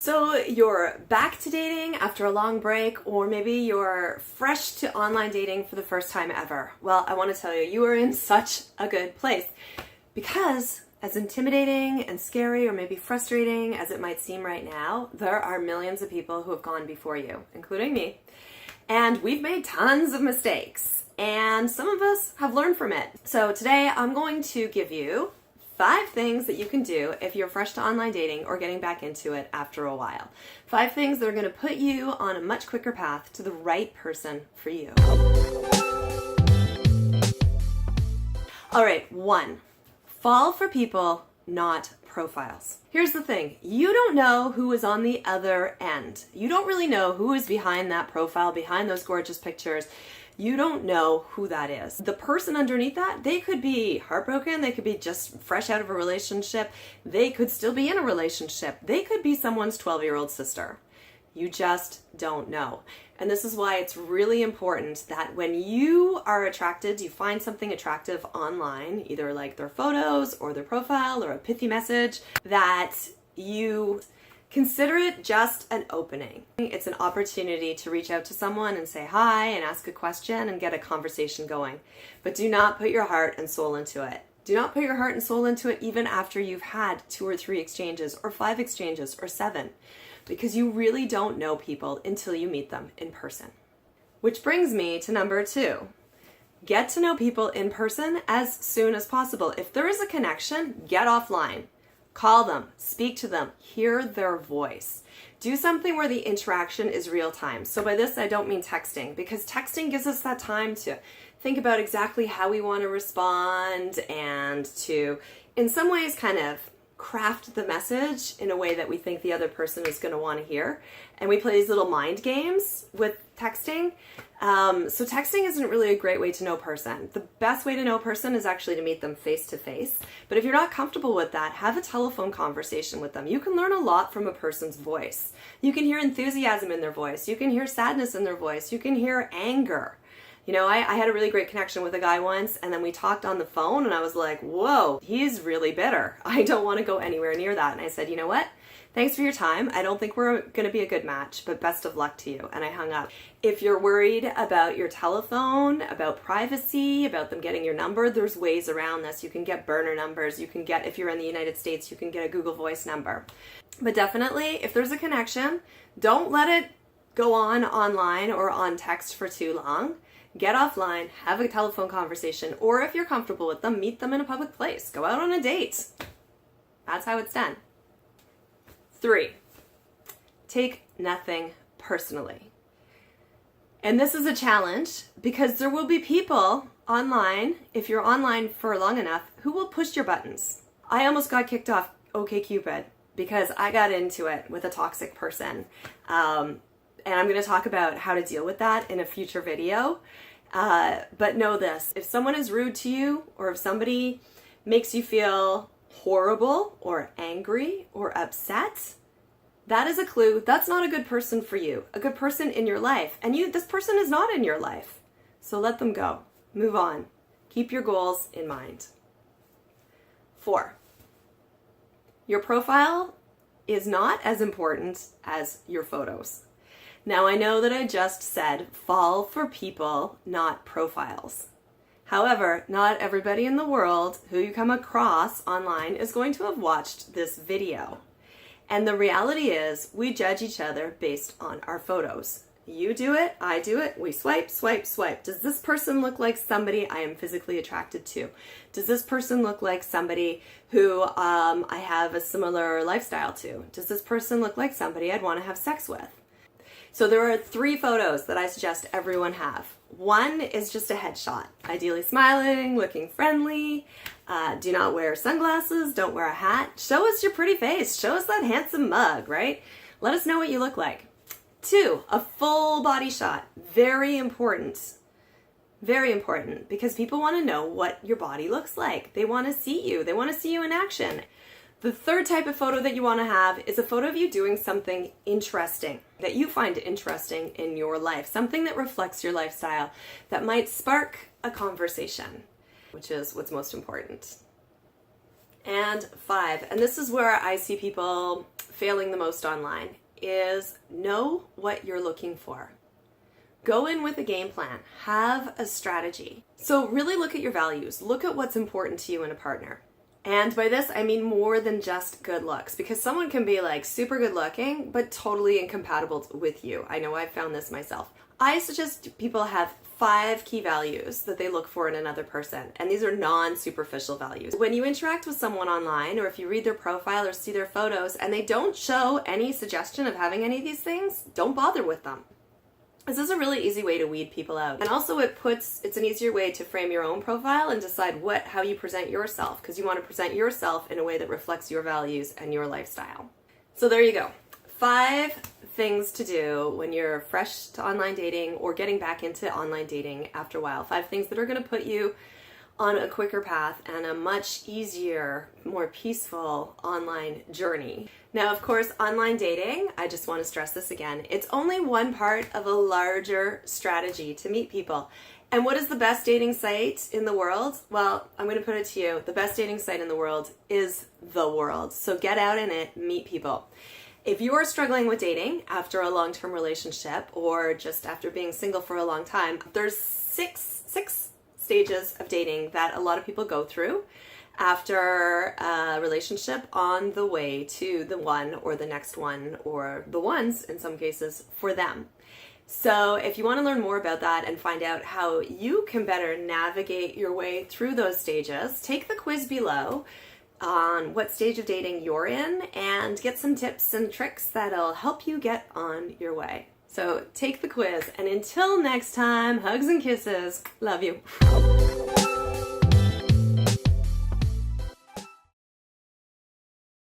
So you're back to dating after a long break, or maybe you're fresh to online dating for the first time ever. Well, I want to tell you, you are in such a good place because as intimidating and scary or maybe frustrating as it might seem right now, there are millions of people who have gone before you, including me, and we've made tons of mistakes, and some of us have learned from it. So today I'm going to give you 5 things that you can do if you're fresh to online dating or getting back into it after a while. 5 things that are going to put you on a much quicker path to the right person for you. All right, 1. Fall for people, not profiles. Here's the thing. You don't know who is on the other end. You don't really know who is behind that profile, behind those gorgeous pictures. You don't know who that is. The person underneath that, they could be heartbroken. They could be just fresh out of a relationship. They could still be in a relationship. They could be someone's 12-year-old sister. You just don't know. And this is why it's really important that when you are attracted, you find something attractive online, either like their photos or their profile or a pithy message, that you consider it just an opening. It's an opportunity to reach out to someone and say hi and ask a question and get a conversation going. But do not put your heart and soul into it. Do not put your heart and soul into it even after you've had 2 or 3 exchanges or 5 exchanges or 7, because you really don't know people until you meet them in person. Which brings me to number 2. Get to know people in person as soon as possible. If there is a connection, get offline. Call them, speak to them, hear their voice. Do something where the interaction is real time. So by this, I don't mean texting, because texting gives us that time to think about exactly how we want to respond and to, in some ways, kind of craft the message in a way that we think the other person is going to want to hear. And we play these little mind games with texting. So texting isn't really a great way to know a person. The best way to know a person is actually to meet them face to face. But if you're not comfortable with that, have a telephone conversation with them. You can learn a lot from a person's voice. You can hear enthusiasm in their voice. You can hear sadness in their voice. You can hear anger. You know, I had a really great connection with a guy once, and then we talked on the phone, and I was like, whoa, he's really bitter. I don't want to go anywhere near that. And I said, you know what? Thanks for your time. I don't think we're going to be a good match, but best of luck to you. And I hung up. If you're worried about your telephone, about privacy, about them getting your number, there's ways around this. You can get burner numbers. You can get, if you're in the United States, you can get a Google Voice number. But definitely, if there's a connection, don't let it go on online or on text for too long. Get offline, have a telephone conversation, or if you're comfortable with them, meet them in a public place. Go out on a date. That's how it's done. 3, take nothing personally. And this is a challenge because there will be people online, if you're online for long enough, who will push your buttons. I almost got kicked off OkCupid because I got into it with a toxic person. And I'm going to talk about how to deal with that in a future video. But know this, if someone is rude to you, or if somebody makes you feel horrible or angry or upset, that is a clue. That's not a good person for you, a good person in your life. And this person is not in your life. So let them go. Move on. Keep your goals in mind. 4, your profile is not as important as your photos. Now, I know that I just said fall for people, not profiles. However, not everybody in the world who you come across online is going to have watched this video. And the reality is we judge each other based on our photos. You do it, I do it, we swipe, swipe, swipe. Does this person look like somebody I am physically attracted to? Does this person look like somebody who I have a similar lifestyle to? Does this person look like somebody I'd want to have sex with? So there are 3 photos that I suggest everyone have. 1 is just a headshot, ideally smiling, looking friendly. Do not wear sunglasses, don't wear a hat. Show us your pretty face, show us that handsome mug, right? Let us know what you look like. 2, a full body shot, very important. Very important, because people want to know what your body looks like. They want to see you, they want to see you in action. The 3rd type of photo that you want to have is a photo of you doing something interesting, that you find interesting in your life, something that reflects your lifestyle, that might spark a conversation, which is what's most important. And 5, and this is where I see people failing the most online, is know what you're looking for. Go in with a game plan. Have a strategy. So really look at your values. Look at what's important to you in a partner. And by this, I mean more than just good looks, because someone can be like super good looking, but totally incompatible with you. I know I've found this myself. I suggest people have 5 key values that they look for in another person, and these are non-superficial values. When you interact with someone online, or if you read their profile or see their photos, and they don't show any suggestion of having any of these things, don't bother with them. This is a really easy way to weed people out. And also it's an easier way to frame your own profile and decide how you present yourself, because you want to present yourself in a way that reflects your values and your lifestyle. So there you go. 5 things to do when you're fresh to online dating or getting back into online dating after a while. 5 things that are going to put you on a quicker path and a much easier, more peaceful online journey. Now, of course, online dating, I just want to stress this again, it's only one part of a larger strategy to meet people. And what is the best dating site in the world? Well, I'm going to put it to you. The best dating site in the world is the world. So get out in it, meet people. If you are struggling with dating after a long-term relationship or just after being single for a long time, there's six stages of dating that a lot of people go through after a relationship on the way to the one or the next one, or the ones in some cases, for them. So if you want to learn more about that and find out how you can better navigate your way through those stages, take the quiz below on what stage of dating you're in and get some tips and tricks that'll help you get on your way. So take the quiz, and until next time, hugs and kisses. Love you.